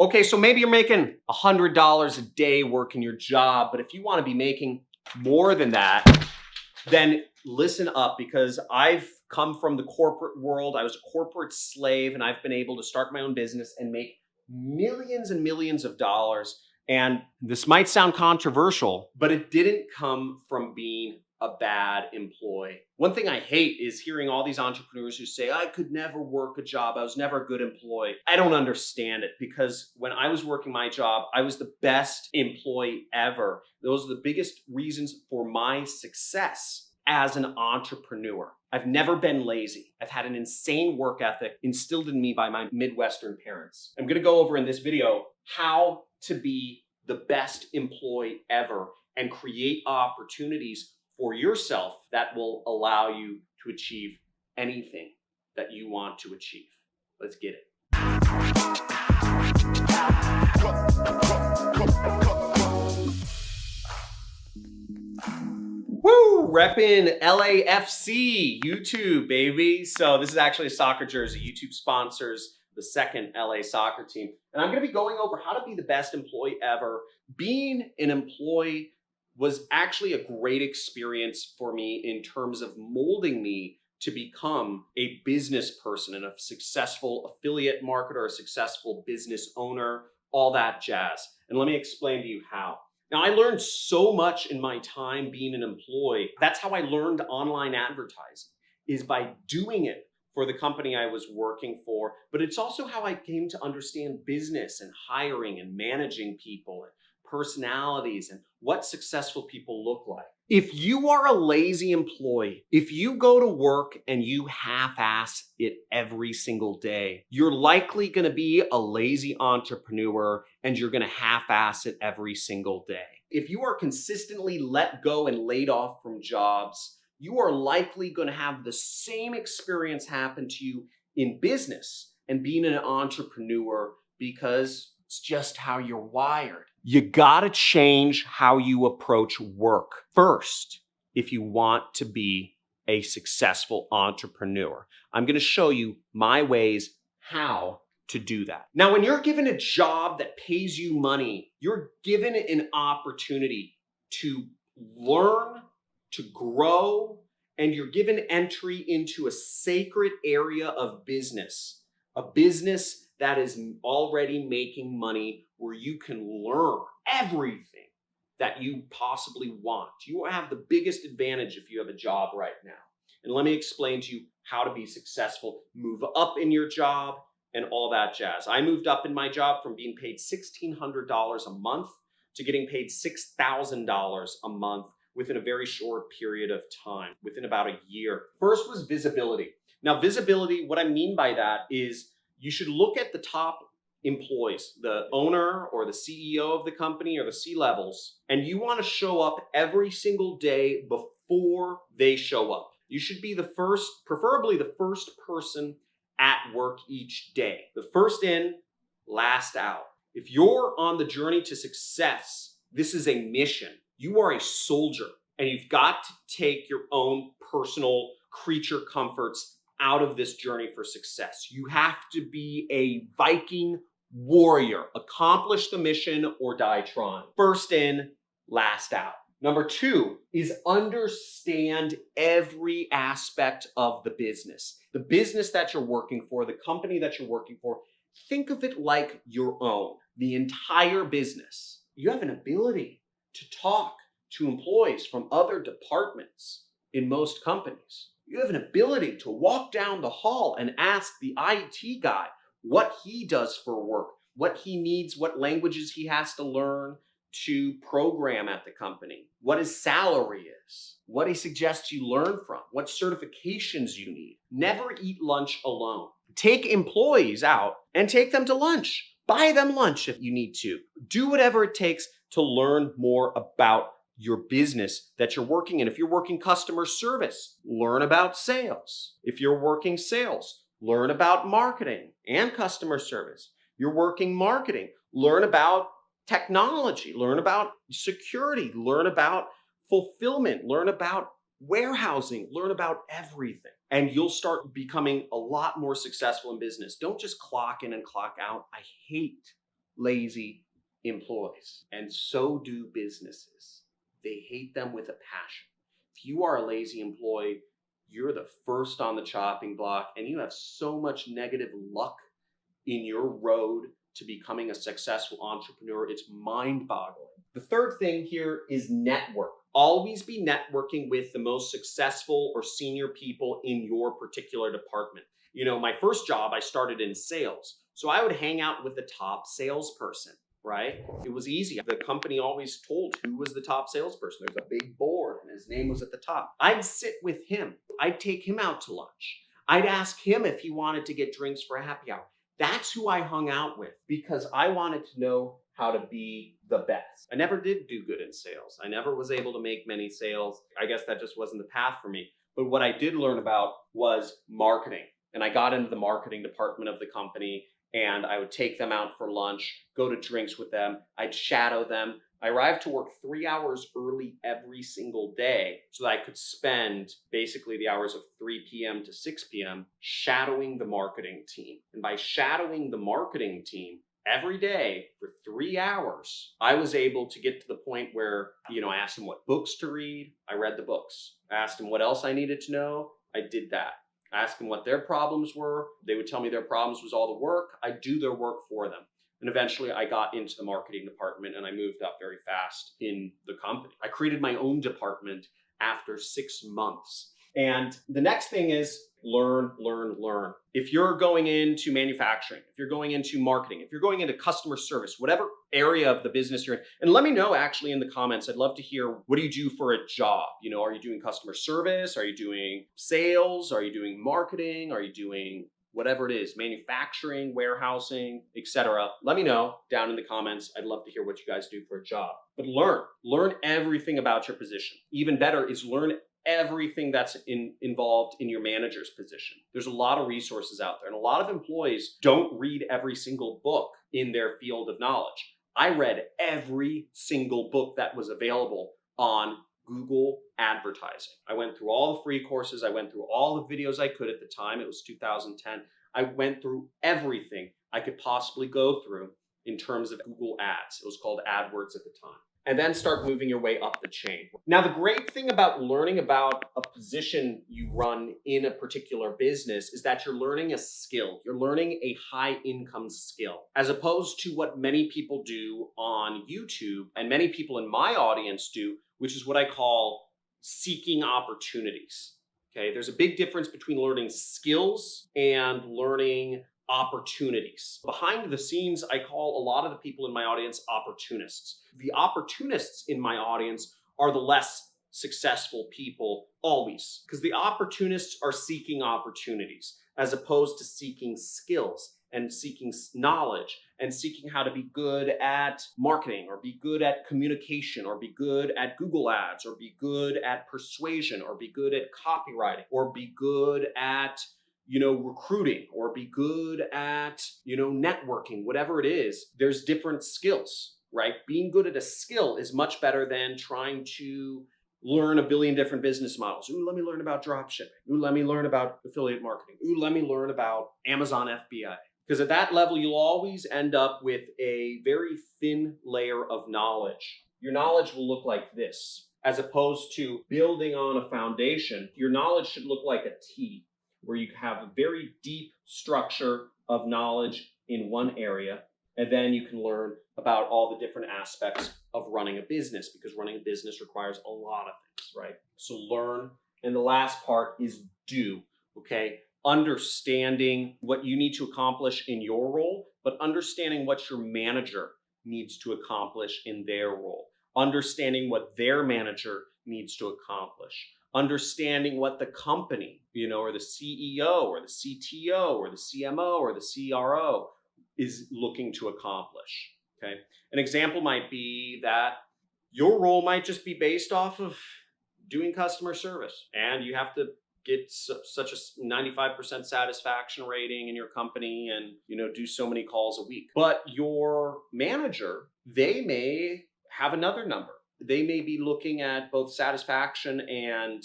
Okay, so maybe you're making $100 a day working your job, but if you want to be making more than that, then listen up, because I've come from the corporate world. I was a corporate slave, and I've been able to start my own business and make millions and millions of dollars. And this might sound controversial, but it didn't come from being a bad employee. One thing I hate is hearing all these entrepreneurs who say, I could never work a job. I was never a good employee. I don't understand it, because when I was working my job, I was the best employee ever. Those are the biggest reasons for my success as an entrepreneur. I've never been lazy. I've had an insane work ethic instilled in me by my Midwestern parents. I'm gonna go over in this video how to be the best employee ever and create opportunities for yourself that will allow you to achieve anything that you want to achieve. Let's get it. Woo! Reppin' LAFC, YouTube, baby. So this is actually a soccer jersey. YouTube sponsors the second LA soccer team. And I'm gonna be going over how to be the best employee ever. Being an employee was actually a great experience for me in terms of molding me to become a business person and a successful affiliate marketer, a successful business owner, all that jazz. And let me explain to you how. Now, I learned so much in my time being an employee. That's how I learned online advertising, is by doing it for the company I was working for. But it's also how I came to understand business and hiring and managing people and personalities and what successful people look like. If you are a lazy employee, if you go to work and you half-ass it every single day, you're likely going to be a lazy entrepreneur and you're going to half-ass it every single day. If you are consistently let go and laid off from jobs, you are likely going to have the same experience happen to you in business and being an entrepreneur, because it's just how you're wired. You gotta change how you approach work first if you want to be a successful entrepreneur. I'm gonna show you my ways how to do that. Now, when you're given a job that pays you money, you're given an opportunity to learn, to grow, and you're given entry into a sacred area of business, a business that is already making money, where you can learn everything that you possibly want. You have the biggest advantage if you have a job right now. And let me explain to you how to be successful, move up in your job, and all that jazz. I moved up in my job from being paid $1,600 a month to getting paid $6,000 a month within a very short period of time, within about a year. First was visibility. Now, visibility, what I mean by that is you should look at the top employees, the owner or the CEO of the company or the C-levels, and you want to show up every single day before they show up. You should be the first, preferably the first person at work each day. The first in, last out. If you're on the journey to success, this is a mission. You are a soldier, and you've got to take your own personal creature comforts out of this journey for success. You have to be a Viking warrior. Accomplish the mission or die trying. First in, last out. Number two is understand every aspect of the business. The business that you're working for, the company that you're working for, think of it like your own. The entire business. You have an ability to talk to employees from other departments in most companies. You have an ability to walk down the hall and ask the IT guy what he does for work, what he needs, what languages he has to learn to program at the company, what his salary is, what he suggests you learn from, what certifications you need. Never eat lunch alone. Take employees out and take them to lunch. Buy them lunch if you need to. Do whatever it takes to learn more about your business that you're working in. If you're working customer service, learn about sales. If you're working sales, learn about marketing and customer service. You're working marketing, learn about technology, learn about security, learn about fulfillment, learn about warehousing, learn about everything. And you'll start becoming a lot more successful in business. Don't just clock in and clock out. I hate lazy employees, and so do businesses. They hate them with a passion. If you are a lazy employee, you're the first on the chopping block, and you have so much negative luck in your road to becoming a successful entrepreneur. It's mind-boggling. The third thing here is network. Always be networking with the most successful or senior people in your particular department. You know, my first job, I started in sales. So I would hang out with the top salesperson, right? It was easy. The company always told who was the top salesperson. There's a big board and his name was at the top. I'd sit with him. I'd take him out to lunch. I'd ask him if he wanted to get drinks for a happy hour. That's who I hung out with because I wanted to know how to be the best. I never did do good in sales. I never was able to make many sales. I guess that just wasn't the path for me. But what I did learn about was marketing. And I got into the marketing department of the company, and I would take them out for lunch, go to drinks with them. I'd shadow them. I arrived to work 3 hours early every single day so that I could spend basically the hours of 3 p.m. to 6 p.m. shadowing the marketing team. And by shadowing the marketing team every day for 3 hours, I was able to get to the point where, I asked them what books to read. I read the books. I asked them what else I needed to know. I did that. I asked them what their problems were. They would tell me their problems was all the work. I'd do their work for them. And eventually I got into the marketing department and I moved up very fast in the company. I created my own department after 6 months. And the next thing is learn, learn, learn. If you're going into manufacturing, if you're going into marketing, if you're going into customer service, whatever area of the business you're in, and let me know actually in the comments. I'd love to hear, what do you do for a job? Are you doing customer service? Are you doing sales? Are you doing marketing? Are you doing whatever it is, manufacturing, warehousing, etc. Let me know down in the comments. I'd love to hear what you guys do for a job. But learn everything about your position. Even better is learn everything that's involved in your manager's position. There's a lot of resources out there, and a lot of employees don't read every single book in their field of knowledge. I read every single book that was available on Google advertising. I went through all the free courses. I went through all the videos I could at the time. It was 2010. I went through everything I could possibly go through in terms of Google ads. It was called AdWords at the time. And then start moving your way up the chain. Now, the great thing about learning about a position you run in a particular business is that you're learning a skill. You're learning a high income skill, as opposed to what many people do on YouTube and many people in my audience do, which is what I call seeking opportunities. Okay, there's a big difference between learning skills and learning opportunities. Behind the scenes, I call a lot of the people in my audience opportunists. The opportunists in my audience are the less successful people always, because the opportunists are seeking opportunities as opposed to seeking skills and seeking knowledge and seeking how to be good at marketing or be good at communication or be good at Google ads or be good at persuasion or be good at copywriting or be good at recruiting or be good at, networking, whatever it is. There's different skills, right? Being good at a skill is much better than trying to learn a billion different business models. Ooh, let me learn about dropshipping. Ooh, let me learn about affiliate marketing. Ooh, let me learn about Amazon FBA. Because at that level, you'll always end up with a very thin layer of knowledge. Your knowledge will look like this, as opposed to building on a foundation. Your knowledge should look like a T, where you have a very deep structure of knowledge in one area, and then you can learn about all the different aspects of running a business, because running a business requires a lot of things, right? So learn. And the last part is do, okay? Understanding what you need to accomplish in your role, but understanding what your manager needs to accomplish in their role. Understanding what their manager needs to accomplish. Understanding what the company, or the CEO or the CTO or the CMO or the CRO is looking to accomplish, okay? An example might be that your role might just be based off of doing customer service, and you have to get such a 95% satisfaction rating in your company and, do so many calls a week. But your manager, they may have another number. They may be looking at both satisfaction and,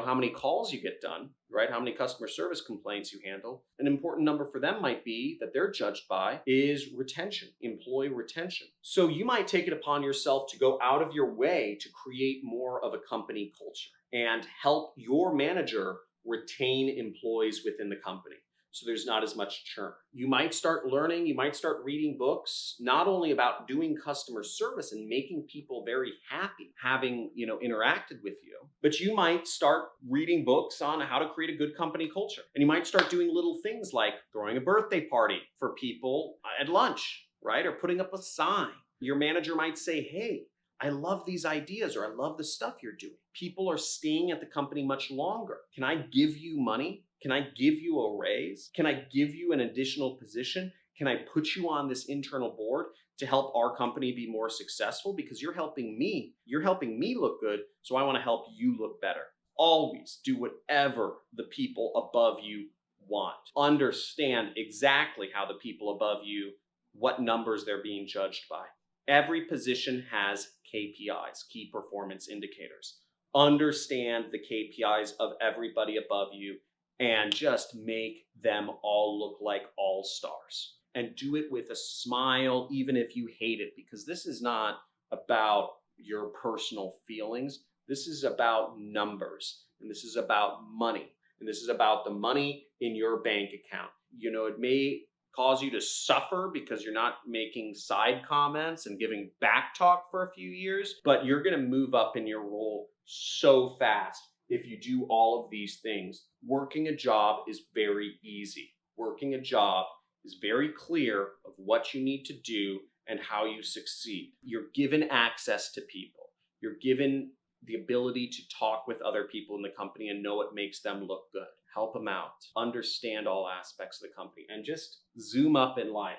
how many calls you get done, right? How many customer service complaints you handle. An important number for them might be that they're judged by is retention, employee retention. So you might take it upon yourself to go out of your way to create more of a company culture and help your manager retain employees within the company, so there's not as much churn. You might start learning, you might start reading books, not only about doing customer service and making people very happy having, interacted with you, but you might start reading books on how to create a good company culture. And you might start doing little things like throwing a birthday party for people at lunch, right? Or putting up a sign. Your manager might say, hey, I love these ideas, or I love the stuff you're doing. People are staying at the company much longer. Can I give you money? Can I give you a raise? Can I give you an additional position? Can I put you on this internal board to help our company be more successful? Because you're helping me. You're helping me look good, so I want to help you look better. Always do whatever the people above you want. Understand exactly how the people above you, what numbers they're being judged by. Every position has KPIs, key performance indicators. Understand the KPIs of everybody above you and just make them all look like all stars. And do it with a smile, even if you hate it, because this is not about your personal feelings. This is about numbers, and this is about money, and this is about the money in your bank account. It may cause you to suffer because you're not making side comments and giving back talk for a few years, but you're going to move up in your role so fast if you do all of these things. Working a job is very easy. Working a job is very clear of what you need to do and how you succeed. You're given access to people. You're given the ability to talk with other people in the company and know what makes them look good. Help them out. Understand all aspects of the company and just zoom up in life.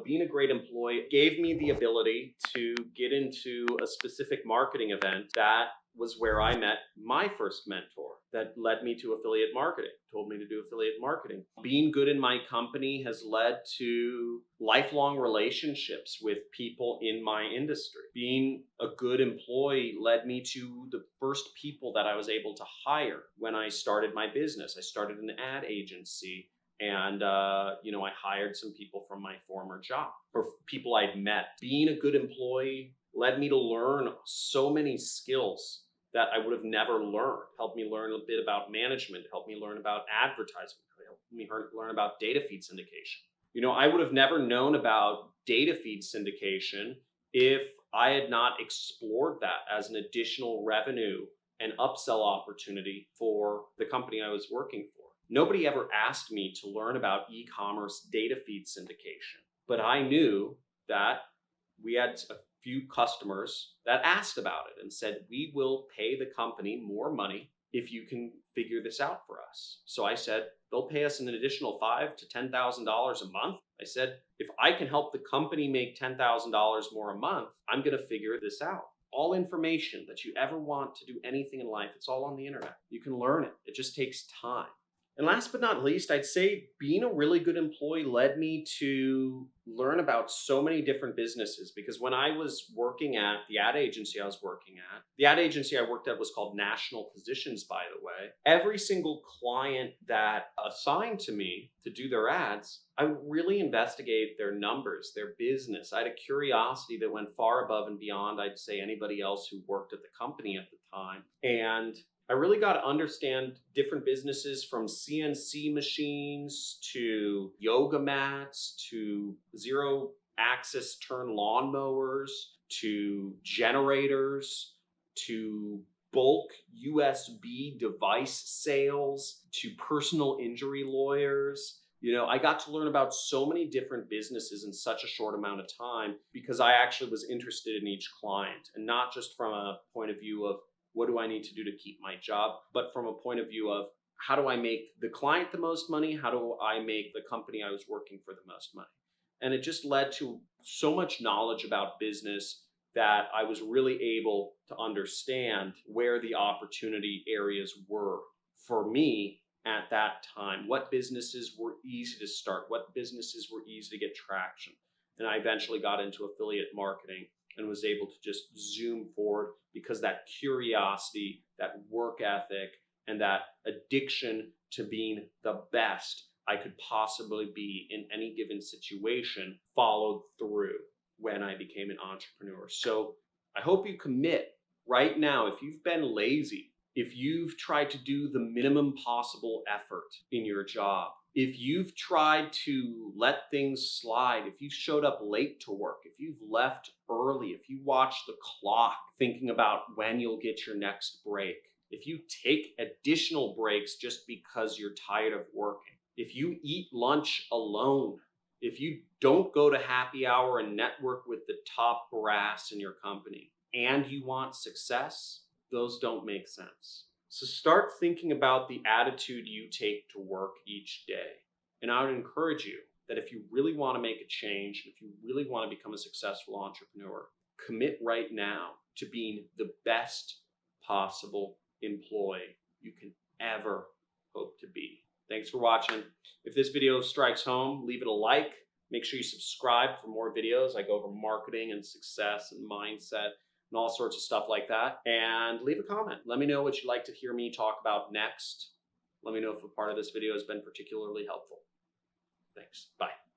Being a great employee gave me the ability to get into a specific marketing event that was where I met my first mentor that led me to affiliate marketing, told me to do affiliate marketing. Being good in my company has led to lifelong relationships with people in my industry. Being a good employee led me to the first people that I was able to hire when I started my business. I started an ad agency, and I hired some people from my former job, or people I'd met. Being a good employee led me to learn so many skills that I would have never learned. Helped me learn a bit about management, helped me learn about advertising, helped me learn about data feed syndication. I would have never known about data feed syndication if I had not explored that as an additional revenue and upsell opportunity for the company I was working for. Nobody ever asked me to learn about e-commerce data feed syndication, but I knew that we had a few customers that asked about it and said, we will pay the company more money if you can figure this out for us. So I said, they'll pay us an additional $5,000 to $10,000 a month. I said, if I can help the company make $10,000 more a month, I'm going to figure this out. All information that you ever want to do anything in life, it's all on the internet. You can learn it. It just takes time. And last but not least, I'd say being a really good employee led me to learn about so many different businesses, because when I was working at the ad agency the ad agency I worked at was called National Positions, by the way. Every single client that assigned to me to do their ads, I would really investigate their numbers, their business. I had a curiosity that went far above and beyond, I'd say, anybody else who worked at the company at the time. And I really got to understand different businesses, from CNC machines to yoga mats to zero-axis turn lawnmowers to generators to bulk USB device sales to personal injury lawyers. I got to learn about so many different businesses in such a short amount of time because I actually was interested in each client, and not just from a point of view of what do I need to do to keep my job, but from a point of view of how do I make the client the most money? How do I make the company I was working for the most money? And it just led to so much knowledge about business that I was really able to understand where the opportunity areas were for me at that time. What businesses were easy to start? What businesses were easy to get traction? And I eventually got into affiliate marketing and was able to just zoom forward because that curiosity, that work ethic, and that addiction to being the best I could possibly be in any given situation followed through when I became an entrepreneur. So I hope you commit right now. If you've been lazy, if you've tried to do the minimum possible effort in your job, if you've tried to let things slide, if you've showed up late to work, if you've left early, if you watch the clock thinking about when you'll get your next break, if you take additional breaks just because you're tired of working, if you eat lunch alone, if you don't go to happy hour and network with the top brass in your company, and you want success, those don't make sense. So start thinking about the attitude you take to work each day. And I would encourage you that if you really want to make a change, if you really want to become a successful entrepreneur, commit right now to being the best possible employee you can ever hope to be. Thanks for watching. If this video strikes home, leave it a like. Make sure you subscribe for more videos. I go over marketing and success and mindset and all sorts of stuff like that. And leave a comment. Let me know what you'd like to hear me talk about next. Let me know if a part of this video has been particularly helpful. Thanks. Bye.